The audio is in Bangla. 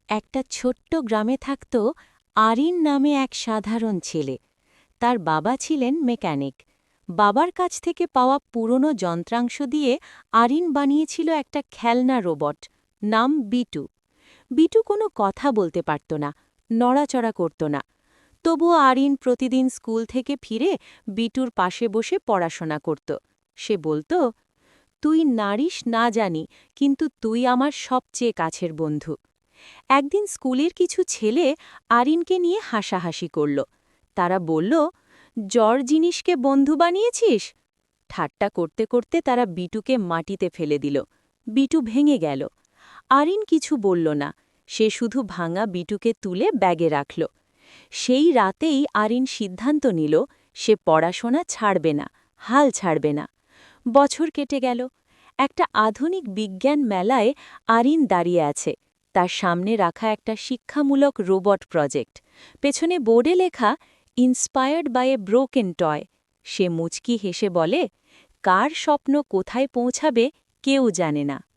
একটা ছোট্ট গ্রামে থাকত আরিন নামে এক সাধারণ ছেলে। তার বাবা ছিলেন মেকানিক। বাবার কাছ থেকে পাওয়া পুরনো যন্ত্রাংশ দিয়ে আরিন বানিয়েছিল একটা খেলনা রোবট, নাম বিটু। বিটু কোনো কথা বলতে পারত না, নড়াচড়া করত না। তবুও আরিন প্রতিদিন স্কুল থেকে ফিরে বিটুর পাশে বসে পড়াশোনা করত। সে বলতো, তুই নারিস না জানি, কিন্তু তুই আমার সবচেয়ে কাছের বন্ধু। একদিন স্কুলের কিছু ছেলে আরিনকে নিয়ে হাসাহাসি করল। তারা বলল, জ্বর জিনিসকে বন্ধু বানিয়েছিস? ঠাট্টা করতে করতে তারা বিটুকে মাটিতে ফেলে দিল। বিটু ভেঙে গেল। আরিন কিছু বলল না, সে শুধু ভাঙা বিটুকে তুলে ব্যাগে রাখল। সেই রাতেই আরিন সিদ্ধান্ত নিল, সে পড়াশোনা ছাড়বে না, হাল ছাড়বে না। বছর কেটে গেল। একটা আধুনিক বিজ্ঞান মেলায় আরিন দাঁড়িয়ে আছে। তার সামনে রাখা একটা শিক্ষামূলক রোবট প্রজেক্ট। পেছনে বোর্ডে লেখা, inspired by a broken toy. সে মুচকি হেসে বলে, কার স্বপ্ন কোথায় পৌঁছাবে কেউ জানে না।